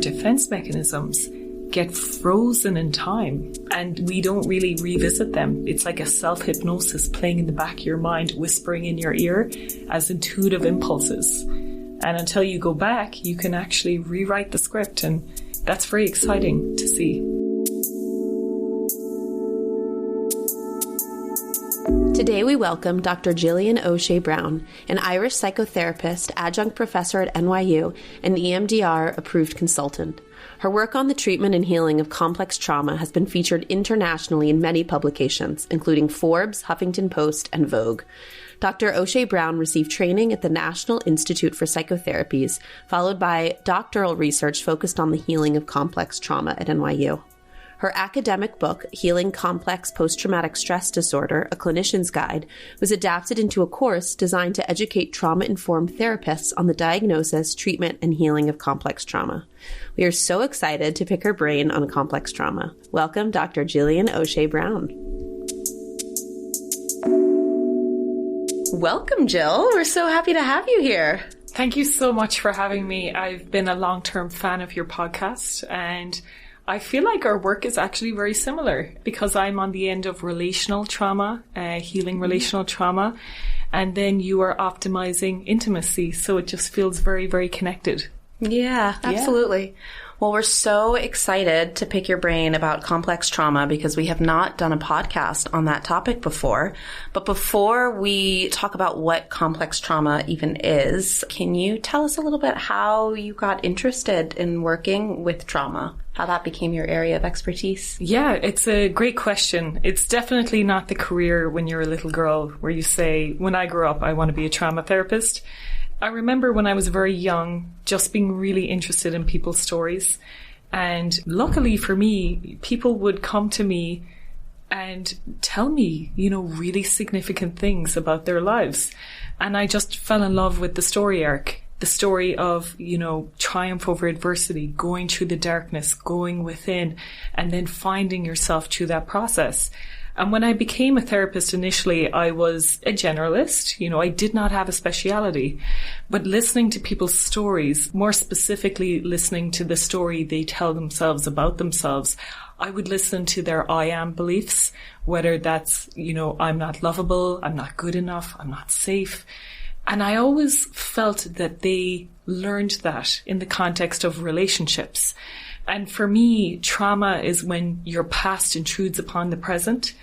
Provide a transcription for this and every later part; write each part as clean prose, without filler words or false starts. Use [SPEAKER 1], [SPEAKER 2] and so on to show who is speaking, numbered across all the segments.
[SPEAKER 1] defense mechanisms get frozen in time and we don't really revisit them. It's like a self-hypnosis playing in the back of your mind, whispering in your ear as intuitive impulses. And until you go back, you can actually rewrite the script, and that's very exciting to see.
[SPEAKER 2] Today we welcome Dr. Gillian O'Shea Brown, an Irish psychotherapist, adjunct professor at NYU, and EMDR-approved consultant. Her work on the treatment and healing of complex trauma has been featured internationally in many publications, including Forbes, Huffington Post, and Vogue. Dr. O'Shea Brown received training at the National Institute for Psychotherapies, followed by doctoral research focused on the healing of complex trauma at NYU. Her academic book, Healing Complex Post-Traumatic Stress Disorder, A Clinician's Guide, was adapted into a course designed to educate trauma-informed therapists on the diagnosis, treatment, and healing of complex trauma. We are so excited to pick her brain on complex trauma. Welcome, Dr. Gillian O'Shea Brown. Welcome, Jill. We're so happy to have you here.
[SPEAKER 1] Thank you so much for having me. I've been a long-term fan of your podcast, and I feel like our work is actually very similar because I'm on the end of relational trauma, healing relational trauma, and then you are optimizing intimacy. So it just feels very, very connected.
[SPEAKER 2] Yeah, absolutely. Yeah. Well, we're so excited to pick your brain about complex trauma because we have not done a podcast on that topic before. But before we talk about what complex trauma even is, can you tell us a little bit how you got interested in working with trauma? How that became your area of expertise?
[SPEAKER 1] Yeah, it's a great question. It's definitely not the career when you're a little girl where you say, when I grow up, I want to be a trauma therapist. I remember when I was very young, just being really interested in people's stories. And luckily for me, people would come to me and tell me, really significant things about their lives. And I just fell in love with the story arc. The story of, triumph over adversity, going through the darkness, going within, and then finding yourself through that process. And when I became a therapist initially, I was a generalist. I did not have a speciality. But listening to people's stories, more specifically listening to the story they tell themselves about themselves, I would listen to their I am beliefs, whether that's, I'm not lovable, I'm not good enough, I'm not safe. And I always felt that they learned that in the context of relationships. And for me, trauma is when your past intrudes upon the present.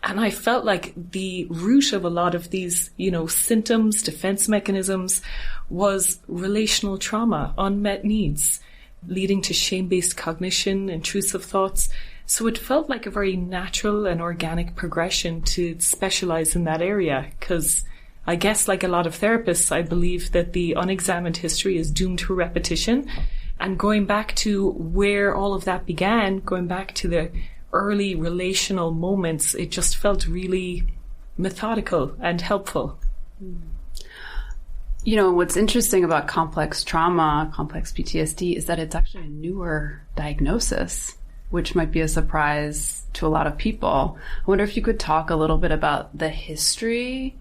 [SPEAKER 1] And I felt like the root of a lot of these, symptoms, defense mechanisms was relational trauma, unmet needs, leading to shame-based cognition, intrusive thoughts. So it felt like a very natural and organic progression to specialize in that area because I guess like a lot of therapists, I believe that the unexamined history is doomed to repetition. And going back to where all of that began, going back to the early relational moments, it just felt really methodical and helpful.
[SPEAKER 3] What's interesting about complex trauma, complex PTSD, is that it's actually a newer diagnosis, which might be a surprise to a lot of people. I wonder if you could talk a little bit about the history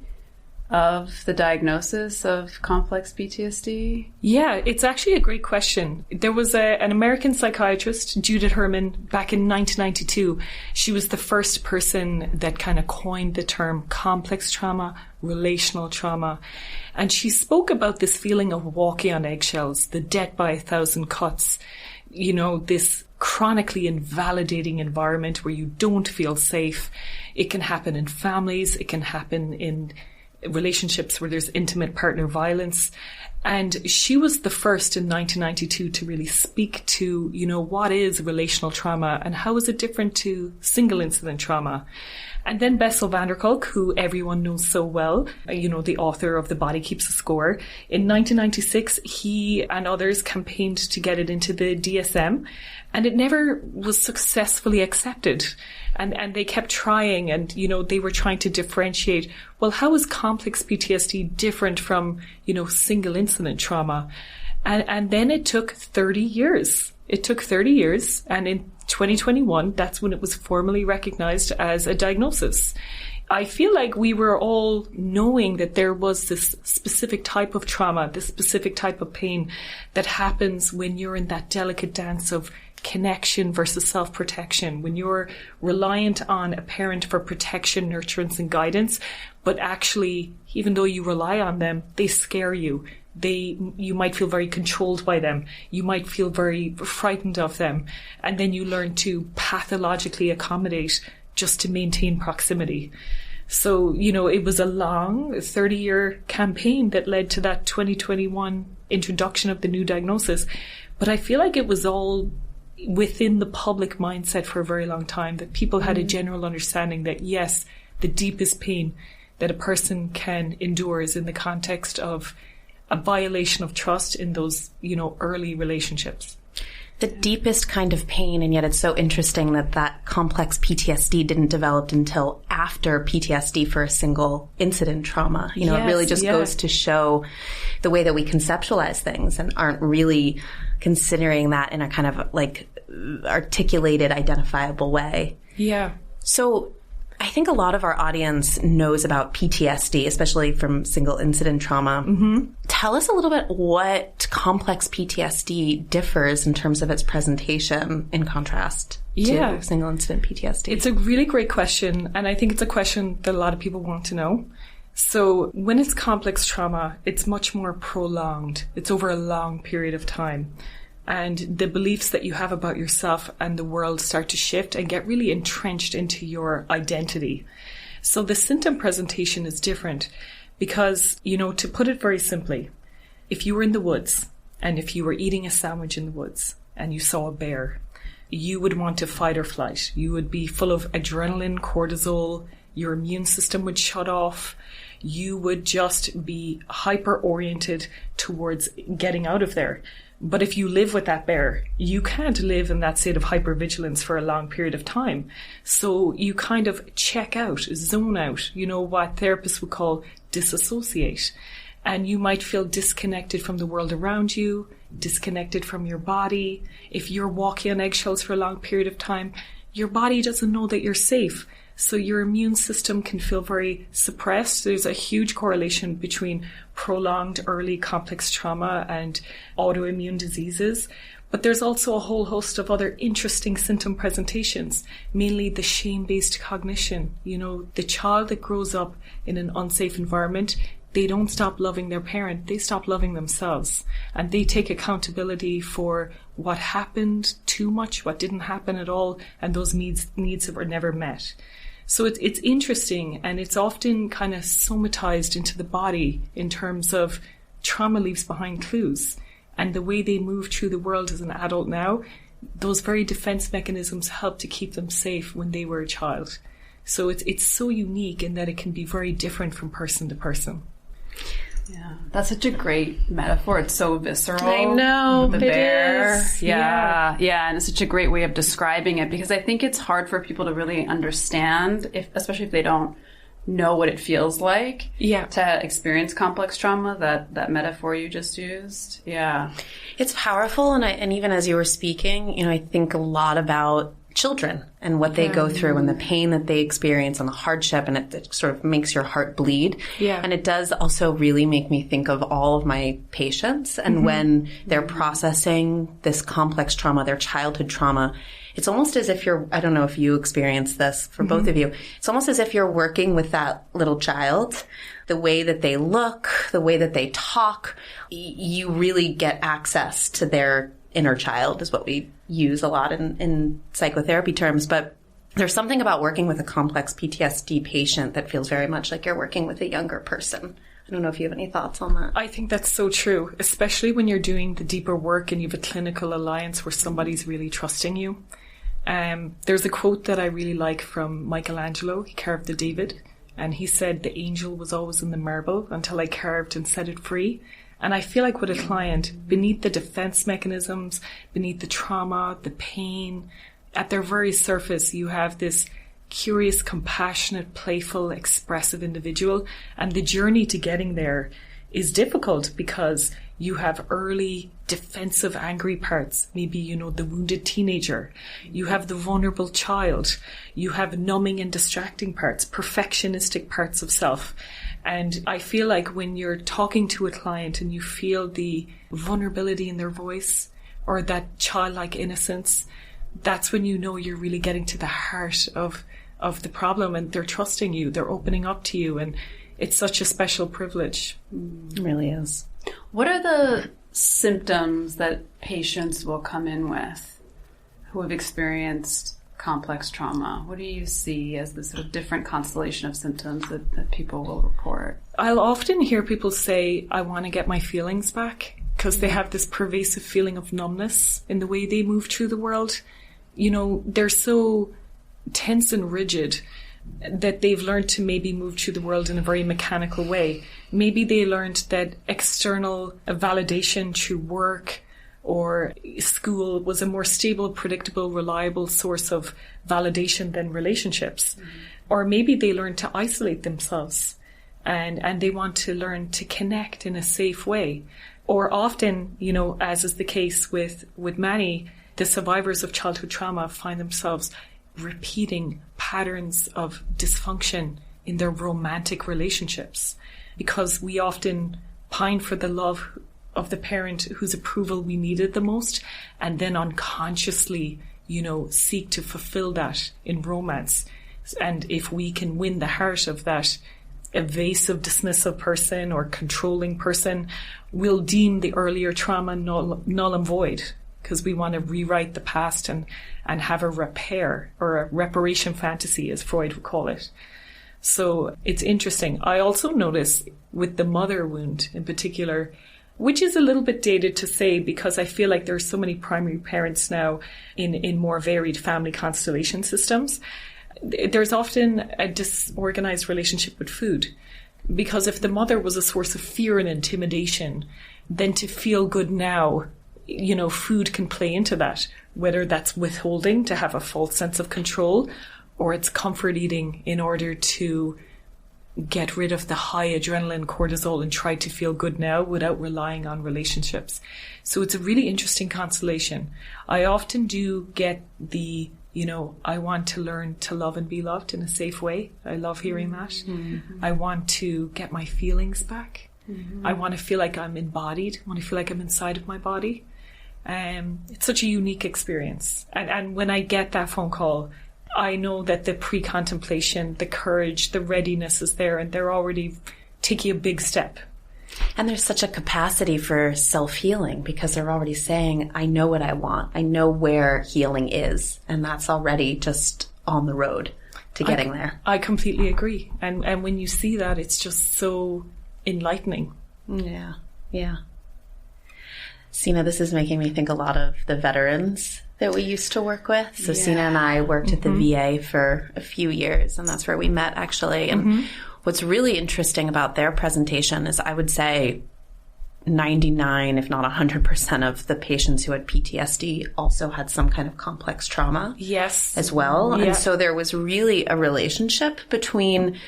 [SPEAKER 3] of the diagnosis of complex PTSD?
[SPEAKER 1] Yeah, it's actually a great question. There was an American psychiatrist, Judith Herman, back in 1992. She was the first person that kind of coined the term complex trauma, relational trauma. And she spoke about this feeling of walking on eggshells, the death by 1,000 cuts, this chronically invalidating environment where you don't feel safe. It can happen in families. It can happen in relationships where there's intimate partner violence. And she was the first in 1992 to really speak to, what is relational trauma and how is it different to single incident trauma. And then Bessel van der Kolk, who everyone knows so well, the author of The Body Keeps a Score, in 1996, he and others campaigned to get it into the DSM, and it never was successfully accepted. And they kept trying, and, they were trying to differentiate, well, how is complex PTSD different from, single incident trauma? And then it took 30 years. It took 30 years, and in 2021, that's when it was formally recognized as a diagnosis. I feel like we were all knowing that there was this specific type of trauma, this specific type of pain that happens when you're in that delicate dance of connection versus self-protection, when you're reliant on a parent for protection, nurturance, and guidance, but actually, even though you rely on them, they scare you. You might feel very controlled by them. You might feel very frightened of them. And then you learn to pathologically accommodate just to maintain proximity. So, it was a long 30-year campaign that led to that 2021 introduction of the new diagnosis. But I feel like it was all within the public mindset for a very long time, that people had a general understanding that, yes, the deepest pain that a person can endure is in the context of a violation of trust in those, early relationships.
[SPEAKER 2] The deepest kind of pain, and yet it's so interesting that complex PTSD didn't develop until after PTSD for a single incident trauma. It really just goes to show the way that we conceptualize things and aren't really considering that in a kind of like articulated, identifiable way.
[SPEAKER 1] Yeah.
[SPEAKER 2] So I think a lot of our audience knows about PTSD, especially from single incident trauma. Mm-hmm. Tell us a little bit what complex PTSD differs in terms of its presentation in contrast to single incident PTSD.
[SPEAKER 1] It's a really great question, and I think it's a question that a lot of people want to know. So when it's complex trauma, it's much more prolonged. It's over a long period of time. And the beliefs that you have about yourself and the world start to shift and get really entrenched into your identity. So the symptom presentation is different because, to put it very simply, if you were in the woods and if you were eating a sandwich in the woods and you saw a bear, you would want to fight or flight. You would be full of adrenaline, cortisol, your immune system would shut off. You would just be hyper-oriented towards getting out of there. But if you live with that bear, you can't live in that state of hypervigilance for a long period of time. So you kind of check out, zone out, what therapists would call disassociate. And you might feel disconnected from the world around you, disconnected from your body. If you're walking on eggshells for a long period of time, your body doesn't know that you're safe. So your immune system can feel very suppressed. There's a huge correlation between prolonged early complex trauma and autoimmune diseases. But there's also a whole host of other interesting symptom presentations, mainly the shame-based cognition. The child that grows up in an unsafe environment, they don't stop loving their parent, they stop loving themselves. And they take accountability for what happened too much, what didn't happen at all, and those needs that were never met. So it's interesting, and it's often kind of somatized into the body in terms of trauma leaves behind clues. And the way they move through the world as an adult now, those very defense mechanisms help to keep them safe when they were a child. So it's so unique in that it can be very different from person to person.
[SPEAKER 3] Yeah, that's such a great metaphor. It's so visceral.
[SPEAKER 1] I know,
[SPEAKER 3] the bear.
[SPEAKER 1] It is.
[SPEAKER 3] Yeah, and it's such a great way of describing it, because I think it's hard for people to really understand, especially if they don't know what it feels like to experience complex trauma, that metaphor you just used. Yeah.
[SPEAKER 2] It's powerful, and even as you were speaking, I think a lot about children and what they go through and the pain that they experience and the hardship, and it sort of makes your heart bleed.
[SPEAKER 1] Yeah.
[SPEAKER 2] And it does also really make me think of all of my patients, and when they're processing this complex trauma, their childhood trauma, it's almost as if I don't know if you experience this for both of you, it's almost as if you're working with that little child. The way that they look, the way that they talk, you really get access to their inner child, is what we use a lot in psychotherapy terms. But there's something about working with a complex PTSD patient that feels very much like you're working with a younger person. I don't know if you have any thoughts on that.
[SPEAKER 1] I think that's so true, especially when you're doing the deeper work and you have a clinical alliance where somebody's really trusting you. There's a quote that I really like from Michelangelo. He carved the David, and he said, "The angel was always in the marble until I carved and set it free." And I feel like with a client, beneath the defense mechanisms, beneath the trauma, the pain, at their very surface, you have this curious, compassionate, playful, expressive individual. And the journey to getting there is difficult because You have early defensive, angry parts. Maybe, you know, the wounded teenager. You have the vulnerable child. You have numbing and distracting parts, perfectionistic parts of self. And I feel like when you're talking to a client and you feel the vulnerability in their voice or that childlike innocence, that's when you know you're really getting to the heart of the problem, and they're trusting you, they're opening up to you, and it's such a special privilege.
[SPEAKER 2] It really is.
[SPEAKER 3] What are the symptoms that patients will come in with who have experienced complex trauma? What do you see as the sort of different constellation of symptoms that people will report?
[SPEAKER 1] I'll often hear people say, I want to get my feelings back, because they have this pervasive feeling of numbness in the way they move through the world. You know, they're so tense and rigid that they've learned to maybe move through the world in a very mechanical way. Maybe they learned that external validation through work or school was a more stable, predictable, reliable source of validation than relationships. Mm-hmm. Or maybe they learned to isolate themselves and they want to learn to connect in a safe way. Or often, you know, as is the case with many, the survivors of childhood trauma find themselves repeating patterns of dysfunction in their romantic relationships, because we often pine for the love of the parent whose approval we needed the most, and then unconsciously, you know, seek to fulfill that in romance. And if we can win the heart of that evasive, dismissive person or controlling person, we'll deem the earlier trauma null and void, because we want to rewrite the past and have a repair or a reparation fantasy, as Freud would call it. So it's interesting. I also notice with the mother wound in particular, which is a little bit dated to say, because I feel like there's so many primary parents now in more varied family constellation systems. There's often a disorganized relationship with food, because if the mother was a source of fear and intimidation, then to feel good now, you know, food can play into that, whether that's withholding to have a false sense of control, or it's comfort eating in order to get rid of the high adrenaline, cortisol, and try to feel good now without relying on relationships. So it's a really interesting constellation. I often do get the, you know, I want to learn to love and be loved in a safe way. I love hearing that. Mm-hmm. I want to get my feelings back. Mm-hmm. I want to feel like I'm embodied. I want to feel like I'm inside of my body. It's such a unique experience. And when I get that phone call, I know that the pre-contemplation, the courage, the readiness is there, and they're already taking a big step.
[SPEAKER 2] And there's such a capacity for self-healing, because they're already saying, I know what I want. I know where healing is. And that's already just on the road to getting there.
[SPEAKER 1] I completely agree. And when you see that, it's just so enlightening.
[SPEAKER 2] Yeah. Yeah. Sina, this is making me think a lot of the veterans that we used to work with. So yeah. Sina and I worked at the VA for a few years, and that's where we met, actually. And what's really interesting about their presentation is, I would say 99, if not 100% of the patients who had PTSD also had some kind of complex trauma.
[SPEAKER 1] Yes.
[SPEAKER 2] As well.
[SPEAKER 1] Yeah.
[SPEAKER 2] And so there was really a relationship between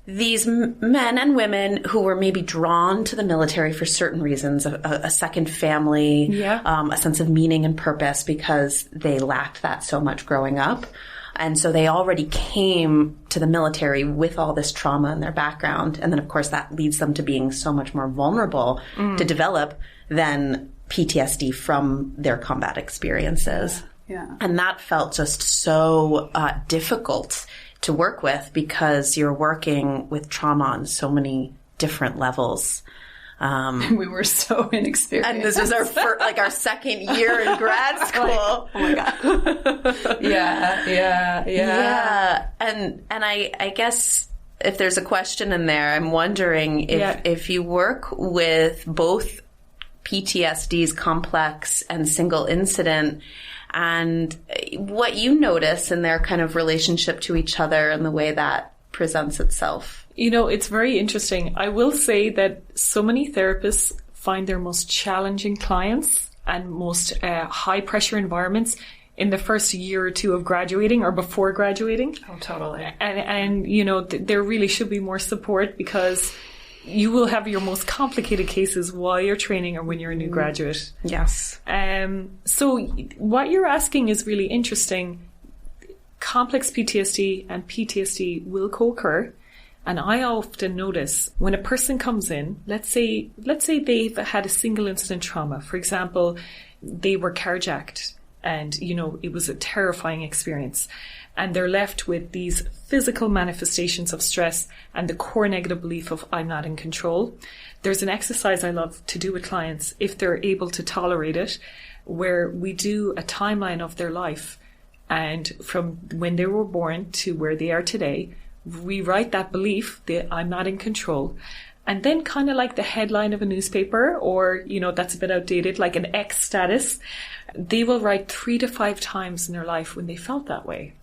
[SPEAKER 2] these men and women who were maybe drawn to the military for certain reasons, a second family, a sense of meaning and purpose, because they lacked that so much growing up. And so they already came to the military with all this trauma in their background. And then, of course, that leads them to being so much more vulnerable to develop than PTSD from their combat experiences.
[SPEAKER 3] Yeah.
[SPEAKER 2] And that felt just so difficult to work with, because you're working with trauma on so many different levels.
[SPEAKER 3] We were so inexperienced.
[SPEAKER 2] And this was our our second year in grad school.
[SPEAKER 3] Oh my God. Yeah.
[SPEAKER 2] And I guess if there's a question in there, I'm wondering if you work with both PTSD's complex and single incident, and what you notice in their kind of relationship to each other and the way that presents itself.
[SPEAKER 1] You know, it's very interesting. I will say that so many therapists find their most challenging clients and most high-pressure environments in the first year or two of graduating or before graduating.
[SPEAKER 3] Oh, totally.
[SPEAKER 1] And you know, there really should be more support, because you will have your most complicated cases while you're training or when you're a new graduate.
[SPEAKER 2] Yes.
[SPEAKER 1] So what you're asking is really interesting. Complex PTSD and PTSD will co-occur. And I often notice when a person comes in, let's say they've had a single incident trauma. For example, they were carjacked and, it was a terrifying experience. And they're left with these physical manifestations of stress and the core negative belief of I'm not in control. There's an exercise I love to do with clients, if they're able to tolerate it, where we do a timeline of their life. And from when they were born to where they are today, rewrite that belief that I'm not in control. And then kind of like the headline of a newspaper, or, that's a bit outdated, like an X status, they will write 3 to 5 times in their life when they felt that way.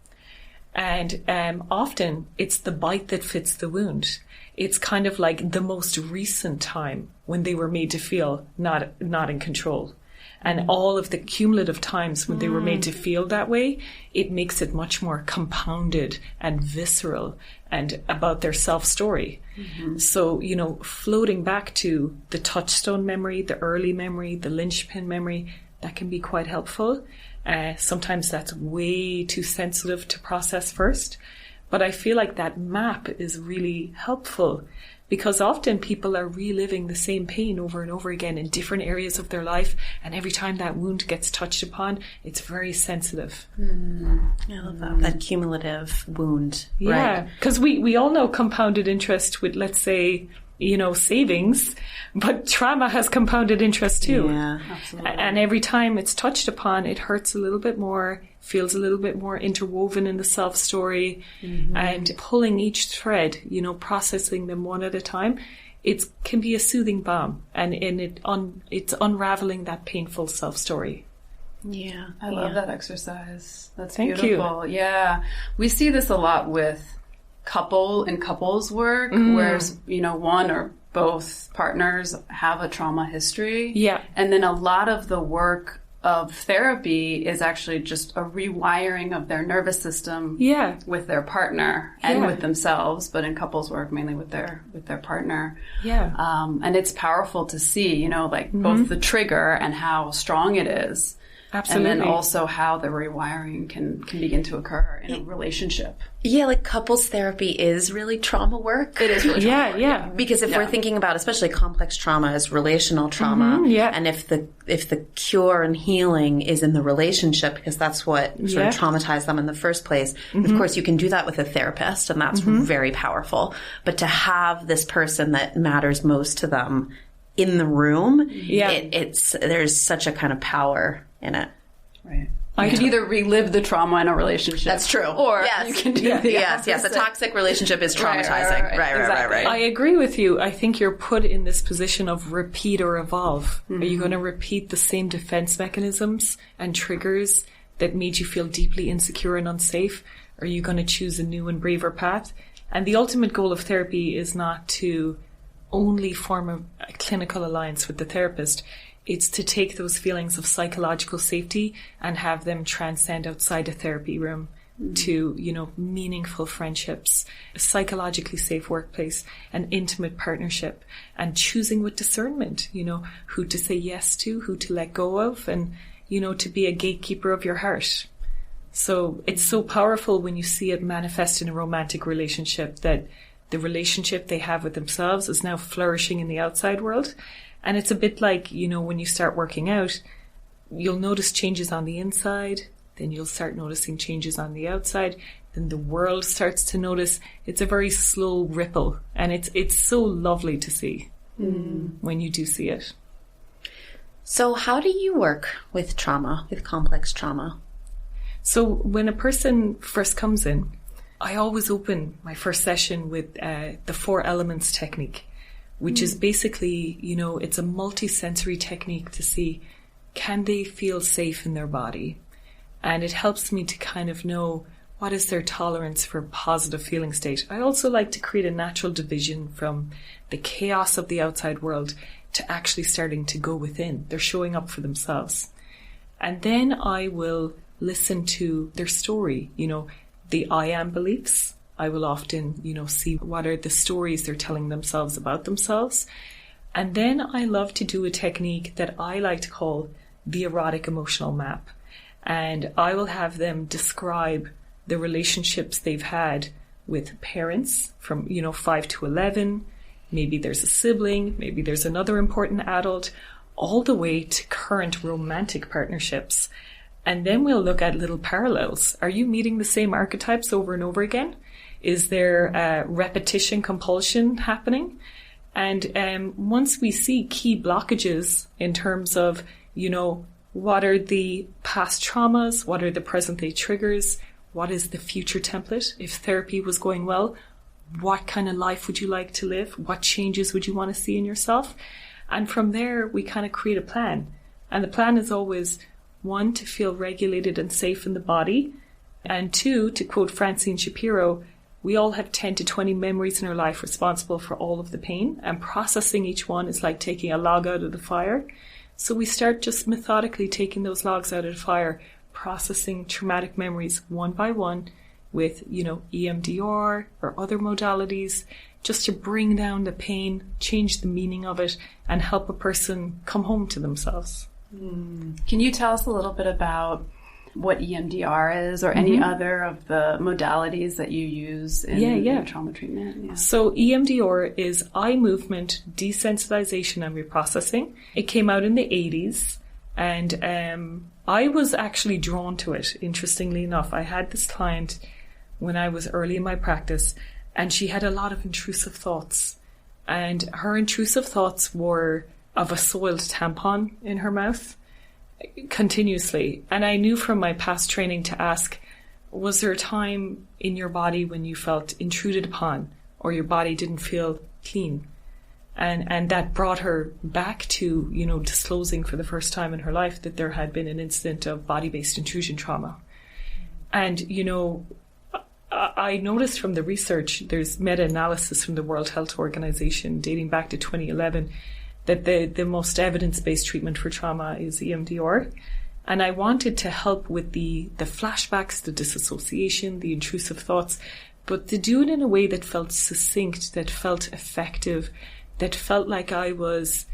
[SPEAKER 1] And often it's the bite that fits the wound. It's kind of like the most recent time when they were made to feel not in control. And all of the cumulative times when they were made to feel that way, it makes it much more compounded and visceral and about their self-story. Mm-hmm. So, floating back to the touchstone memory, the early memory, the linchpin memory, that can be quite helpful. Sometimes that's way too sensitive to process first. But I feel like that map is really helpful, because often people are reliving the same pain over and over again in different areas of their life. And every time that wound gets touched upon, it's very sensitive.
[SPEAKER 2] I love that. That cumulative wound.
[SPEAKER 1] Yeah, because we all know compounded interest with, let's say, savings, but trauma has compounded interest too.
[SPEAKER 2] Yeah, absolutely.
[SPEAKER 1] And every time it's touched upon, it hurts a little bit more, feels a little bit more interwoven in the self-story, and pulling each thread, processing them one at a time, it can be a soothing balm, and it's unraveling that painful self-story.
[SPEAKER 3] Yeah, I love that exercise. That's
[SPEAKER 1] Thank
[SPEAKER 3] beautiful.
[SPEAKER 1] You.
[SPEAKER 3] Yeah, we see this a lot with couples work, where one or both partners have a trauma history.
[SPEAKER 1] Yeah.
[SPEAKER 3] And then a lot of the work of therapy is actually just a rewiring of their nervous system with their partner and with themselves, but in couples work mainly with their partner.
[SPEAKER 1] Yeah.
[SPEAKER 3] And it's powerful to see, both the trigger and how strong it is.
[SPEAKER 1] Absolutely.
[SPEAKER 3] And then also how the rewiring can begin to occur in a relationship.
[SPEAKER 2] Yeah, like couples therapy is really trauma work.
[SPEAKER 3] It is really trauma work.
[SPEAKER 1] Yeah.
[SPEAKER 2] Because if we're thinking about especially complex trauma as relational trauma, and if the cure and healing is in the relationship, because that's what sort of traumatized them in the first place, of course you can do that with a therapist, and that's very powerful. But to have this person that matters most to them in the room, there's such a kind of power in it.
[SPEAKER 3] Right. You could either relive the trauma in a relationship.
[SPEAKER 2] That's true.
[SPEAKER 3] Or you can do the
[SPEAKER 2] Yes. A toxic relationship is traumatizing. Right.
[SPEAKER 1] I agree with you. I think you're put in this position of repeat or evolve. Are you going to repeat the same defense mechanisms and triggers that made you feel deeply insecure and unsafe? Or are you going to choose a new and braver path? And the ultimate goal of therapy is not to only form a clinical alliance with the therapist. It's to take those feelings of psychological safety and have them transcend outside a therapy room to, meaningful friendships, a psychologically safe workplace, an intimate partnership, and choosing with discernment, who to say yes to, who to let go of, and, to be a gatekeeper of your heart. So it's so powerful when you see it manifest in a romantic relationship, that the relationship they have with themselves is now flourishing in the outside world. And it's a bit like, when you start working out, you'll notice changes on the inside, then you'll start noticing changes on the outside, then the world starts to notice. It's a very slow ripple, and it's so lovely to see when you do see it.
[SPEAKER 2] So how do you work with trauma, with complex trauma?
[SPEAKER 1] So when a person first comes in, I always open my first session with the 4 elements technique, which is basically, it's a multi-sensory technique to see, can they feel safe in their body? And it helps me to kind of know what is their tolerance for positive feeling state. I also like to create a natural division from the chaos of the outside world to actually starting to go within. They're showing up for themselves. And then I will listen to their story, the I am beliefs, I will often, see what are the stories they're telling themselves about themselves. And then I love to do a technique that I like to call the erotic emotional map. And I will have them describe the relationships they've had with parents from, 5 to 11. Maybe there's a sibling, maybe there's another important adult, all the way to current romantic partnerships. And then we'll look at little parallels. Are you meeting the same archetypes over and over again? Is there repetition compulsion happening? And once we see key blockages in terms of, what are the past traumas? What are the present day triggers? What is the future template? If therapy was going well, what kind of life would you like to live? What changes would you want to see in yourself? And from there, we kind of create a plan. And the plan is always, 1, to feel regulated and safe in the body. And 2, to quote Francine Shapiro, we all have 10 to 20 memories in our life responsible for all of the pain. And processing each one is like taking a log out of the fire. So we start just methodically taking those logs out of the fire, processing traumatic memories one by one with, EMDR or other modalities, just to bring down the pain, change the meaning of it, and help a person come home to themselves.
[SPEAKER 3] Can you tell us a little bit about what EMDR is or any other of the modalities that you use in trauma treatment? Yeah.
[SPEAKER 1] So EMDR is eye movement desensitization and reprocessing. It came out in the 80s, and I was actually drawn to it, interestingly enough. I had this client when I was early in my practice, and she had a lot of intrusive thoughts. And her intrusive thoughts were of a soiled tampon in her mouth continuously. And I knew from my past training to ask, was there a time in your body when you felt intruded upon or your body didn't feel clean? And that brought her back to, disclosing for the first time in her life that there had been an incident of body-based intrusion trauma. And, I noticed from the research, there's meta-analysis from the World Health Organization dating back to 2011, that the most evidence-based treatment for trauma is EMDR. And I wanted to help with the flashbacks, the disassociation, the intrusive thoughts, but to do it in a way that felt succinct, that felt effective, that felt like I was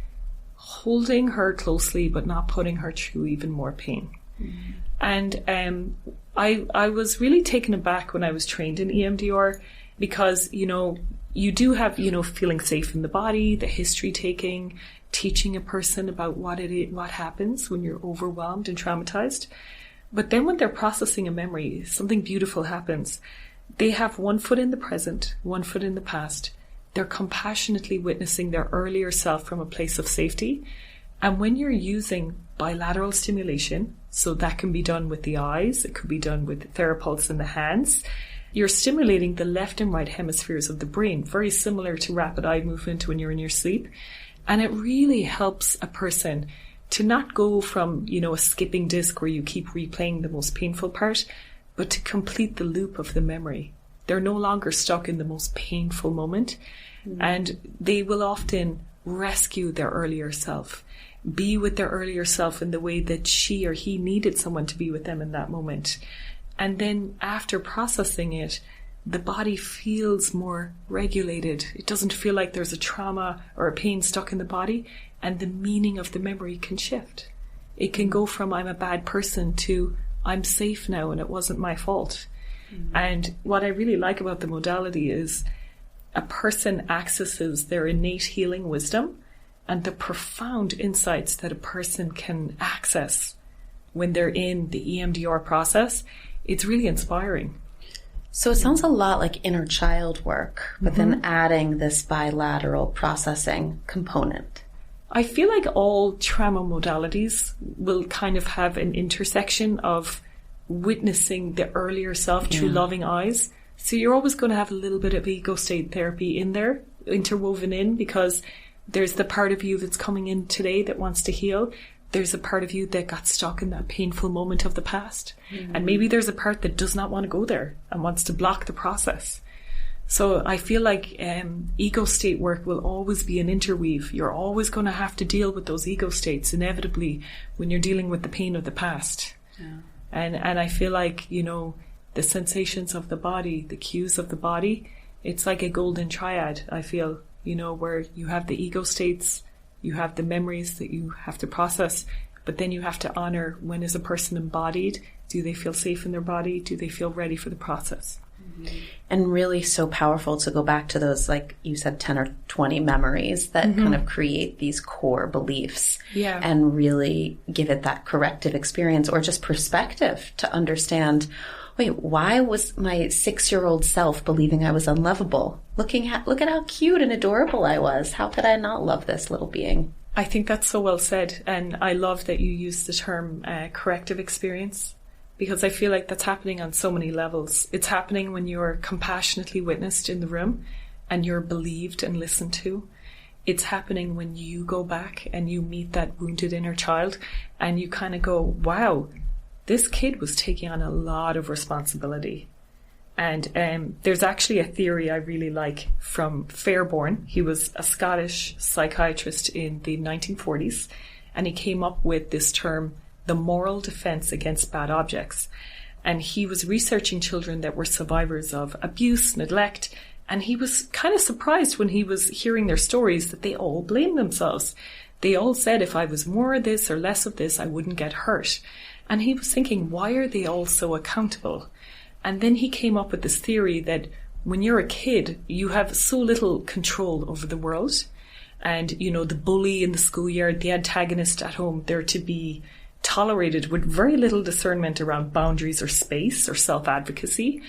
[SPEAKER 1] holding her closely but not putting her through even more pain. Mm-hmm. And I was really taken aback when I was trained in EMDR because, you do have, feeling safe in the body, the history taking, teaching a person about what happens when you're overwhelmed and traumatized. But then when they're processing a memory, something beautiful happens. They have 1 foot in the present, 1 foot in the past. They're compassionately witnessing their earlier self from a place of safety. And when you're using bilateral stimulation, so that can be done with the eyes, it could be done with Therapulse in the hands, you're stimulating the left and right hemispheres of the brain, very similar to rapid eye movement when you're in your sleep. And it really helps a person to not go from, a skipping disc where you keep replaying the most painful part, but to complete the loop of the memory. They're no longer stuck in the most painful moment, and they will often rescue their earlier self, be with their earlier self in the way that she or he needed someone to be with them in that moment. And then after processing it, the body feels more regulated. It doesn't feel like there's a trauma or a pain stuck in the body, and the meaning of the memory can shift. It can go from I'm a bad person to I'm safe now and it wasn't my fault. Mm-hmm. And what I really like about the modality is a person accesses their innate healing wisdom and the profound insights that a person can access when they're in the EMDR process. It's really inspiring.
[SPEAKER 2] So it sounds a lot like inner child work, but then adding this bilateral processing component.
[SPEAKER 1] I feel like all trauma modalities will kind of have an intersection of witnessing the earlier self through loving eyes. So you're always going to have a little bit of ego state therapy in there, interwoven in, because there's the part of you that's coming in today that wants to heal. There's a part of you that got stuck in that painful moment of the past. Mm-hmm. And maybe there's a part that does not want to go there and wants to block the process. So I feel like ego state work will always be an interweave. You're always going to have to deal with those ego states inevitably when you're dealing with the pain of the past. Yeah. And I feel like, the sensations of the body, the cues of the body. It's like a golden triad, I feel, where you have the ego states, you have the memories that you have to process, but then you have to honor, when is a person embodied? Do they feel safe in their body? Do they feel ready for the process?
[SPEAKER 2] And really so powerful to go back to those, like you said, 10 or 20 memories that kind of create these core beliefs and really give it that corrective experience or just perspective to understand, wait, why was my 6-year-old self believing I was unlovable? Look at how cute and adorable I was. How could I not love this little being?
[SPEAKER 1] I think that's so well said. And I love that you use the term corrective experience, because I feel like that's happening on so many levels. It's happening when you're compassionately witnessed in the room and you're believed and listened to. It's happening when you go back and you meet that wounded inner child and you kind of go, wow, this kid was taking on a lot of responsibility. And there's actually a theory I really like from Fairbairn. He was a Scottish psychiatrist in the 1940s, and he came up with this term, the moral defense against bad objects. And he was researching children that were survivors of abuse, neglect, and he was kind of surprised when he was hearing their stories that they all blamed themselves. They all said, if I was more of this or less of this, I wouldn't get hurt. And he was thinking, why are they all so accountable? And then he came up with this theory that when you're a kid, you have so little control over the world. And, the bully in the schoolyard, the antagonist at home, they're to be tolerated with very little discernment around boundaries or space or self-advocacy.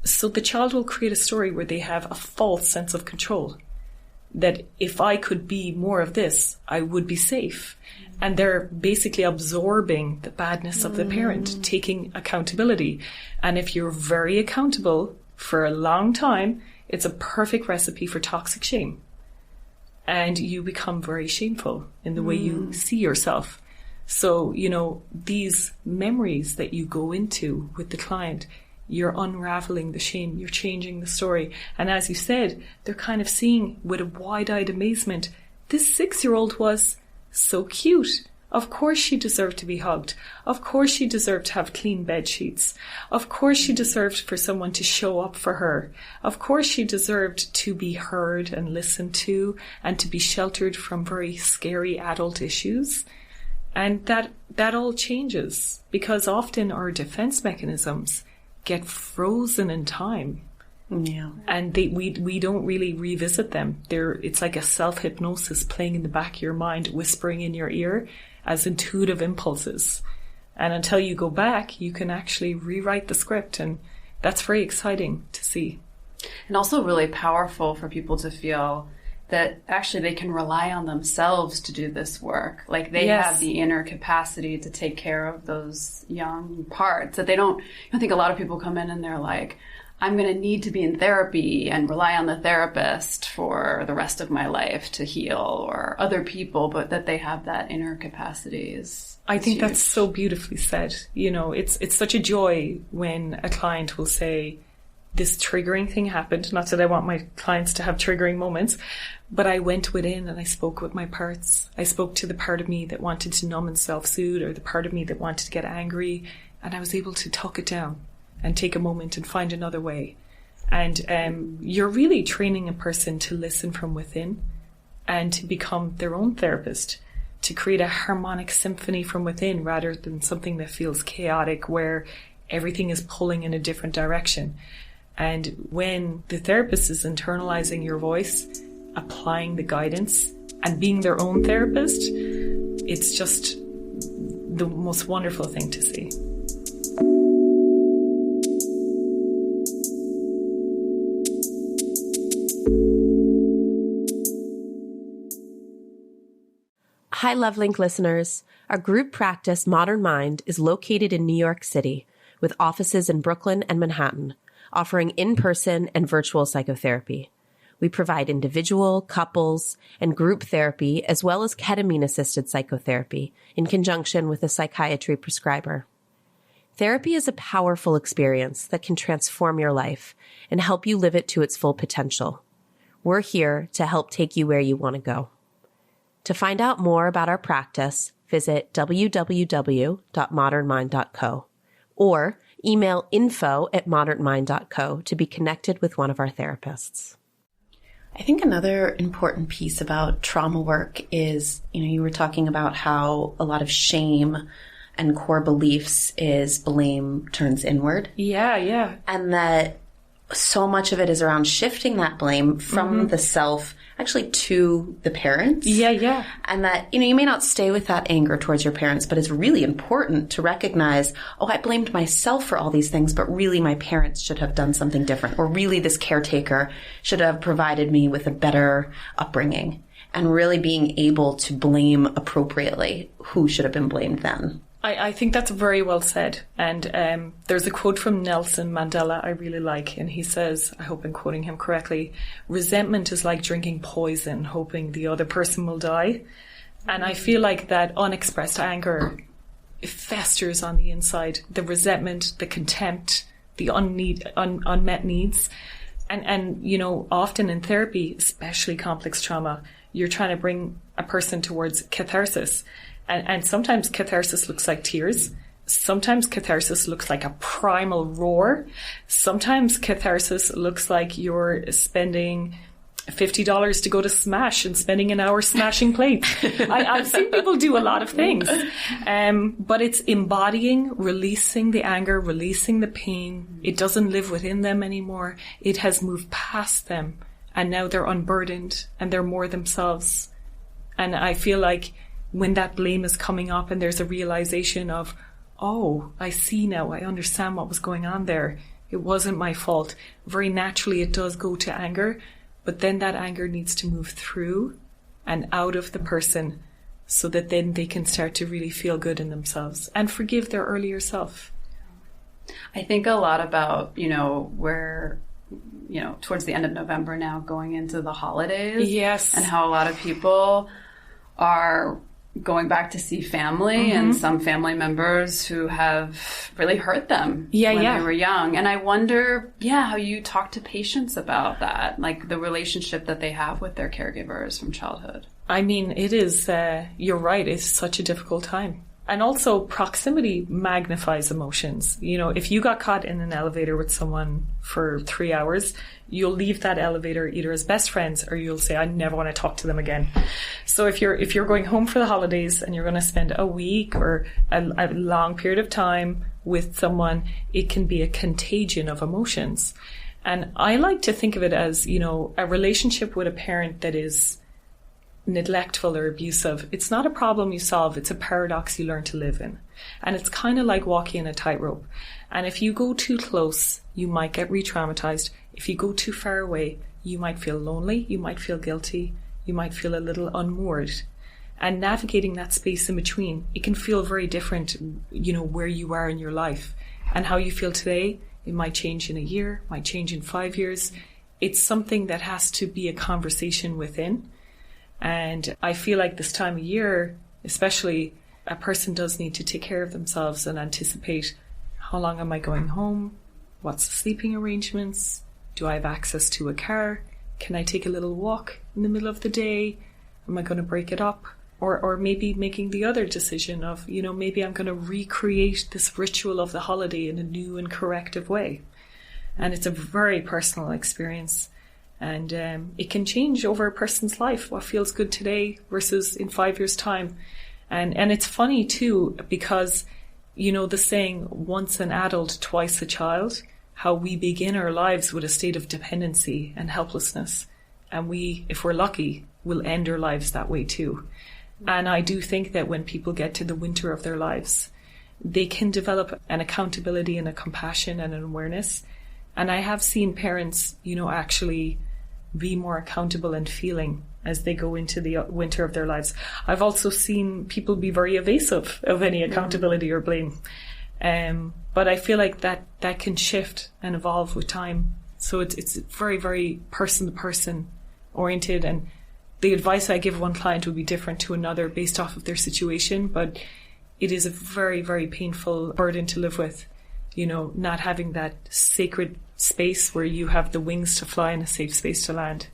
[SPEAKER 1] So the child will create a story where they have a false sense of control, that if I could be more of this, I would be safe. And they're basically absorbing the badness of the parent, taking accountability. And if you're very accountable for a long time, it's a perfect recipe for toxic shame. And you become very shameful in the way you see yourself. So, these memories that you go into with the client, you're unraveling the shame, you're changing the story. And as you said, they're kind of seeing with a wide-eyed amazement, this 6-year-old was so cute. Of course she deserved to be hugged. Of course she deserved to have clean bed sheets. Of course she deserved for someone to show up for her. Of course she deserved to be heard and listened to and to be sheltered from very scary adult issues. And that all changes because often our defense mechanisms get frozen in time.
[SPEAKER 2] Yeah.
[SPEAKER 1] And we don't really revisit them. It's like a self-hypnosis playing in the back of your mind, whispering in your ear as intuitive impulses. And until you go back, you can actually rewrite the script. And that's very exciting to see.
[SPEAKER 3] And also really powerful for people to feel that actually they can rely on themselves to do this work. Like they have the inner capacity to take care of those young parts that I think a lot of people come in and they're like, I'm going to need to be in therapy and rely on the therapist for the rest of my life to heal, or other people, but that they have that inner capacity I think
[SPEAKER 1] that's so beautifully said. It's such a joy when a client will say, this triggering thing happened. Not that I want my clients to have triggering moments, but I went within and I spoke with my parts. I spoke to the part of me that wanted to numb and self-soothe, or the part of me that wanted to get angry, and I was able to tuck it down and take a moment and find another way. And you're really training a person to listen from within and to become their own therapist, to create a harmonic symphony from within rather than something that feels chaotic where everything is pulling in a different direction. And when the therapist is internalizing your voice, applying the guidance and being their own therapist, it's just the most wonderful thing to see.
[SPEAKER 2] Hi, LoveLink listeners. Our group practice, Modern Mind, is located in New York City with offices in Brooklyn and Manhattan, offering in-person and virtual psychotherapy. We provide individual, couples, and group therapy, as well as ketamine-assisted psychotherapy in conjunction with a psychiatry prescriber. Therapy is a powerful experience that can transform your life and help you live it to its full potential. We're here to help take you where you want to go. To find out more about our practice, visit www.modernmind.co or Email info@modernmind.co to be connected with one of our therapists. I think another important piece about trauma work is, you were talking about how a lot of shame and core beliefs is blame turns inward.
[SPEAKER 1] Yeah.
[SPEAKER 2] And that so much of it is around shifting that blame from the self actually to the parents.
[SPEAKER 1] Yeah.
[SPEAKER 2] And that, you may not stay with that anger towards your parents, but it's really important to recognize, I blamed myself for all these things, but really my parents should have done something different. Or really this caretaker should have provided me with a better upbringing. And really being able to blame appropriately who should have been blamed then.
[SPEAKER 1] I think that's very well said. And there's a quote from Nelson Mandela I really like. And he says, I hope I'm quoting him correctly, resentment is like drinking poison, hoping the other person will die. And I feel like that unexpressed anger festers on the inside. The resentment, the contempt, the unmet needs. And often in therapy, especially complex trauma, you're trying to bring a person towards catharsis. And sometimes catharsis looks like tears. Sometimes catharsis looks like a primal roar. Sometimes catharsis looks like you're spending $50 to go to Smash and spending an hour smashing plates. I've seen people do a lot of things. But it's embodying, releasing the anger, releasing the pain. It doesn't live within them anymore. It has moved past them. And now they're unburdened and they're more themselves. And I feel like when that blame is coming up and there's a realization of, I see now, I understand what was going on there. It wasn't my fault. Very naturally, it does go to anger, but then that anger needs to move through and out of the person so that then they can start to really feel good in themselves and forgive their earlier self.
[SPEAKER 3] I think a lot about, where, towards the end of November now, going into the holidays.
[SPEAKER 1] Yes.
[SPEAKER 3] And how a lot of people are going back to see family and some family members who have really hurt them when they were young. And I wonder, how you talk to patients about that, like the relationship that they have with their caregivers from childhood.
[SPEAKER 1] I mean, it is, you're right, it's such a difficult time. And also proximity magnifies emotions. If you got caught in an elevator with someone for 3 hours, you'll leave that elevator either as best friends or you'll say, I never want to talk to them again. So if you're going home for the holidays and you're going to spend a week or a long period of time with someone, it can be a contagion of emotions. And I like to think of it as, a relationship with a parent that is neglectful or abusive. It's not a problem you solve, it's a paradox you learn to live in. And it's kind of like walking a tightrope. And if you go too close, you might get re-traumatized. If you go too far away, you might feel lonely, you might feel guilty, you might feel a little unmoored. And navigating that space in between, it can feel very different, where you are in your life. And how you feel today, it might change in a year, might change in 5 years. It's something that has to be a conversation within. And I feel like this time of year, especially, a person does need to take care of themselves and anticipate, how long am I going home? What's the sleeping arrangements? Do I have access to a car? Can I take a little walk in the middle of the day? Am I going to break it up? Or maybe making the other decision of, maybe I'm going to recreate this ritual of the holiday in a new and corrective way. And it's a very personal experience. And it can change over a person's life, what feels good today versus in 5 years' time. And it's funny, too, because, the saying, once an adult, twice a child, how we begin our lives with a state of dependency and helplessness. And we, if we're lucky, will end our lives that way, too. And I do think that when people get to the winter of their lives, they can develop an accountability and a compassion and an awareness. And I have seen parents, actually be more accountable and feeling as they go into the winter of their lives. I've also seen people be very evasive of any accountability or blame. But I feel like that can shift and evolve with time. So it's very, very person-to-person oriented. And the advice I give one client would be different to another based off of their situation. But it is a very, very painful burden to live with, not having that sacred space where you have the wings to fly and a safe space to land.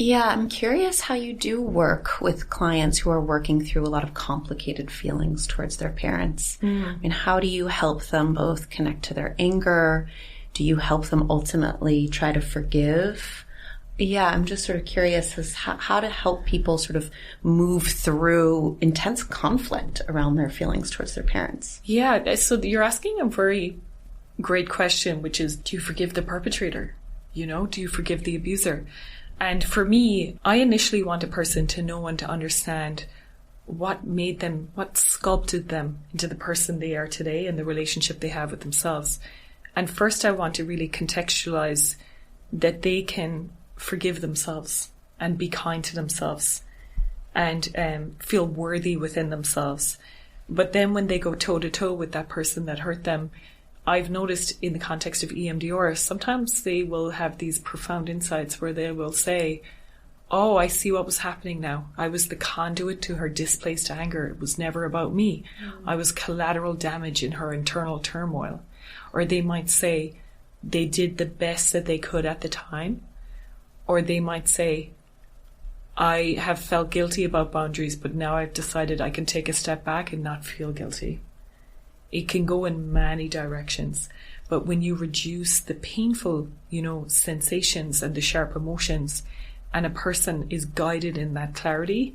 [SPEAKER 2] Yeah, I'm curious how you do work with clients who are working through a lot of complicated feelings towards their parents. I mean, how do you help them both connect to their anger? Do you help them ultimately try to forgive? Yeah, I'm just sort of curious as how to help people sort of move through intense conflict around their feelings towards their parents.
[SPEAKER 1] Yeah, so you're asking a very great question, which is, do you forgive the perpetrator? Do you forgive the abuser? And for me, I initially want a person to know and to understand what made them, what sculpted them into the person they are today and the relationship they have with themselves. And first, I want to really contextualize that they can forgive themselves and be kind to themselves and feel worthy within themselves. But then when they go toe to toe with that person that hurt them, I've noticed in the context of EMDR, sometimes they will have these profound insights where they will say, oh, I see what was happening now. I was the conduit to her displaced anger. It was never about me. I was collateral damage in her internal turmoil. Or they might say they did the best that they could at the time. Or they might say, I have felt guilty about boundaries, but now I've decided I can take a step back and not feel guilty. It can go in many directions. But when you reduce the painful, sensations and the sharp emotions, and a person is guided in that clarity,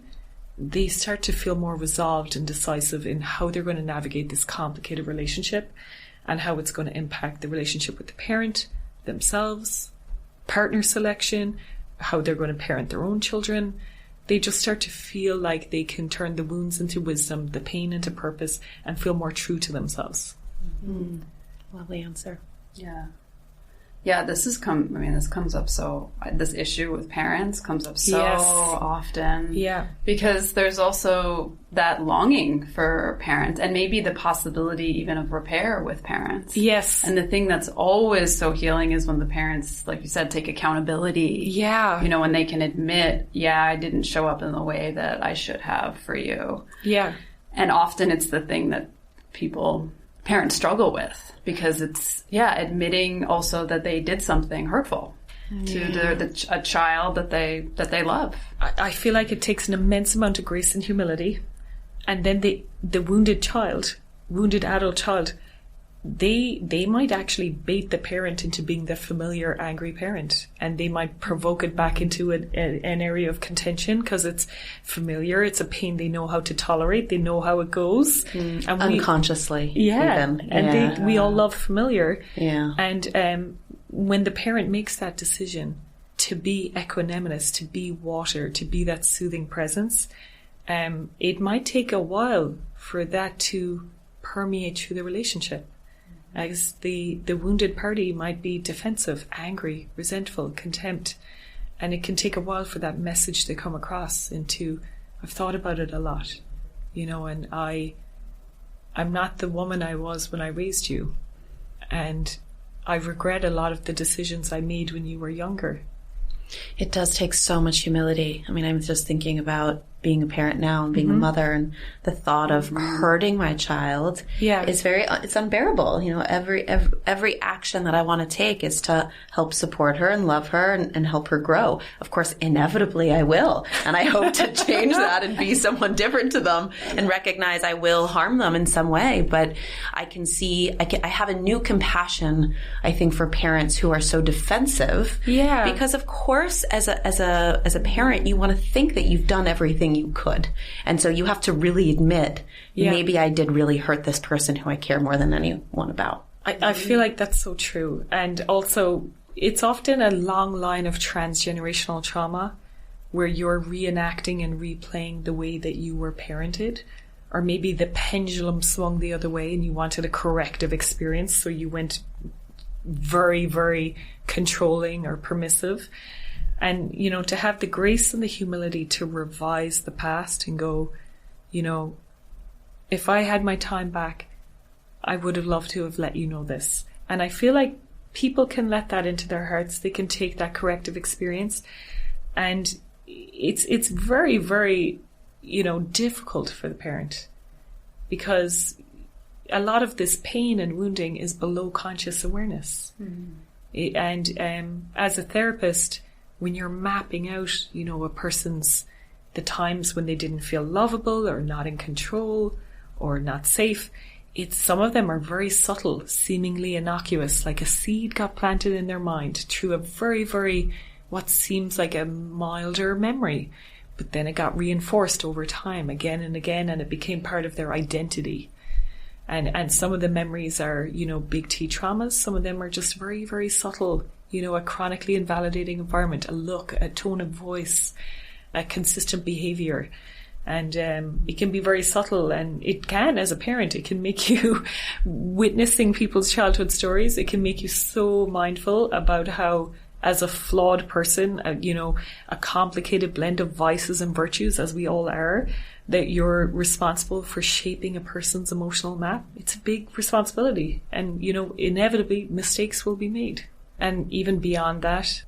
[SPEAKER 1] they start to feel more resolved and decisive in how they're going to navigate this complicated relationship and how it's going to impact the relationship with the parent, themselves, partner selection, how they're going to parent their own children. They just start to feel like they can turn the wounds into wisdom, the pain into purpose, and feel more true to themselves.
[SPEAKER 2] Mm-hmm. Lovely answer.
[SPEAKER 3] Yeah. Yeah, this comes up this issue with parents comes up so often. Yeah. Because there's also that longing for parents and maybe the possibility even of repair with parents.
[SPEAKER 1] Yes.
[SPEAKER 3] And the thing that's always so healing is when the parents, like you said, take accountability.
[SPEAKER 1] Yeah.
[SPEAKER 3] When they can admit, I didn't show up in the way that I should have for you.
[SPEAKER 1] Yeah.
[SPEAKER 3] And often it's the thing that parents struggle with because it's admitting also that they did something hurtful to a child that they love.
[SPEAKER 1] I feel like it takes an immense amount of grace and humility, and then the wounded adult child, they might actually bait the parent into being the familiar angry parent, and they might provoke it back into an area of contention because it's familiar, it's a pain they know how to tolerate, they know how it goes.
[SPEAKER 2] And unconsciously.
[SPEAKER 1] We all love familiar.
[SPEAKER 2] Yeah.
[SPEAKER 1] And when the parent makes that decision to be equanimous, to be water, to be that soothing presence, it might take a while for that to permeate through the relationship. As the wounded party might be defensive, angry, resentful, contempt. And it can take a while for that message to come across into, I've thought about it a lot, and I'm not the woman I was when I raised you. And I regret a lot of the decisions I made when you were younger.
[SPEAKER 2] It does take so much humility. I mean, I'm just thinking about being a parent now and being a mother, and the thought of hurting my child is it's unbearable. Every action that I want to take is to help support her and love her and help her grow. Of course, inevitably I will. And I hope to change that and be someone different to them and recognize I will harm them in some way. But I can see, I have a new compassion, I think, for parents who are so defensive.
[SPEAKER 1] Yeah.
[SPEAKER 2] Because of course, as a parent, you want to think that you've done everything you could. And so you have to really admit, maybe I did really hurt this person who I care more than anyone about.
[SPEAKER 1] I feel like that's so true. And also, it's often a long line of transgenerational trauma where you're reenacting and replaying the way that you were parented. Or maybe the pendulum swung the other way and you wanted a corrective experience, so you went very, very controlling or permissive. And, to have the grace and the humility to revise the past and go, if I had my time back, I would have loved to have let you know this. And I feel like people can let that into their hearts. They can take that corrective experience. And it's very, very, difficult for the parent, because a lot of this pain and wounding is below conscious awareness. Mm-hmm. And as a therapist, when you're mapping out, a person's, the times when they didn't feel lovable or not in control or not safe, some of them are very subtle, seemingly innocuous, like a seed got planted in their mind through a very, very, what seems like a milder memory. But then it got reinforced over time again and again, and it became part of their identity. And some of the memories are, big T traumas. Some of them are just very, very subtle, a chronically invalidating environment, a look, a tone of voice, a consistent behavior. And it can be very subtle, and it can, as a parent, it can make you, witnessing people's childhood stories, it can make you so mindful about how, as a flawed person, a complicated blend of vices and virtues, as we all are, that you're responsible for shaping a person's emotional map. It's a big responsibility. And, inevitably mistakes will be made. And even beyond that,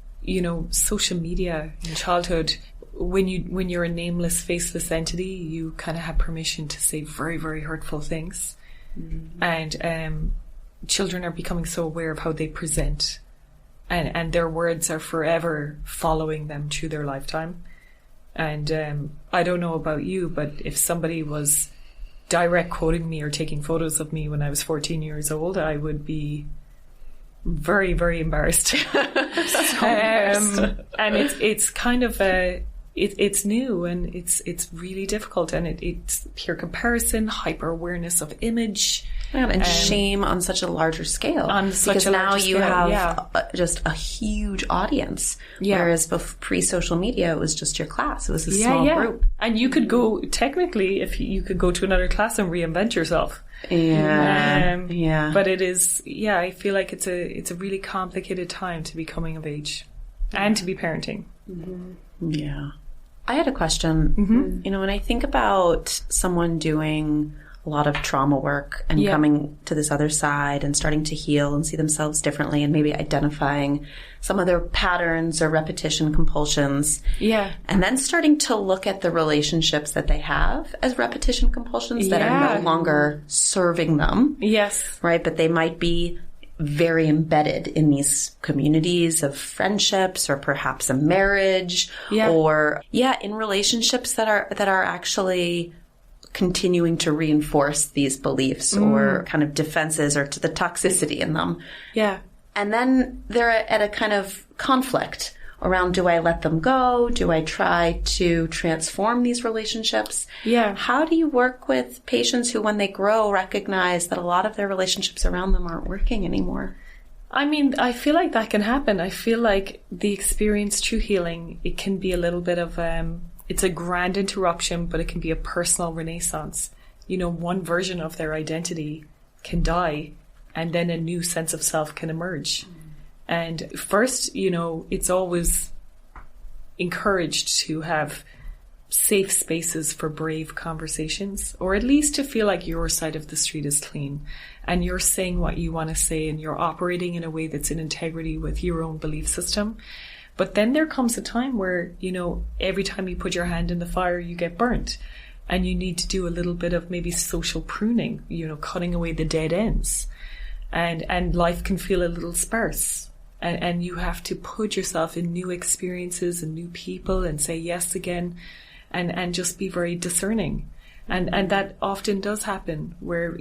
[SPEAKER 1] social media in childhood, when you're a nameless, faceless entity, you kind of have permission to say very, very hurtful things. Mm-hmm. And children are becoming so aware of how they present. And their words are forever following them through their lifetime. And I don't know about you, but if somebody was direct quoting me or taking photos of me when I was 14 years old, I would be very, very embarrassed. So embarrassed. And it's kind of it's new, and it's really difficult, and it's peer comparison, hyper awareness of image.
[SPEAKER 2] And shame on such a larger scale. Because now you have just a huge audience. Yeah. Whereas pre-social media, it was just your class. It was a small group.
[SPEAKER 1] And you could go, technically, if you could go to another class and reinvent yourself.
[SPEAKER 2] Yeah.
[SPEAKER 1] But it is, I feel like it's a really complicated time to be coming of age and to be parenting.
[SPEAKER 2] Mm-hmm. Yeah. I had a question. Mm-hmm. When I think about someone doing a lot of trauma work and coming to this other side and starting to heal and see themselves differently, and maybe identifying some of their patterns or repetition compulsions. Yeah. And then starting to look at the relationships that they have as repetition compulsions that are no longer serving them.
[SPEAKER 1] Yes.
[SPEAKER 2] Right? But they might be very embedded in these communities of friendships, or perhaps a marriage, or in relationships that are actually continuing to reinforce these beliefs or kind of defenses, or to the toxicity in them.
[SPEAKER 1] Yeah.
[SPEAKER 2] And then they're at a kind of conflict around, do I let them go? Do I try to transform these relationships?
[SPEAKER 1] Yeah.
[SPEAKER 2] How do you work with patients who, when they grow, recognize that a lot of their relationships around them aren't working anymore?
[SPEAKER 1] I mean, I feel like that can happen. I feel like the experience through healing, it can be a little bit of, it's a grand interruption, but it can be a personal renaissance. One version of their identity can die, and then a new sense of self can emerge. And first, it's always encouraged to have safe spaces for brave conversations, or at least to feel like your side of the street is clean and you're saying what you want to say and you're operating in a way that's in integrity with your own belief system. But then there comes a time where, every time you put your hand in the fire, you get burnt, and you need to do a little bit of maybe social pruning, cutting away the dead ends, and life can feel a little sparse. And you have to put yourself in new experiences and new people and say yes again, and just be very discerning. And that often does happen where,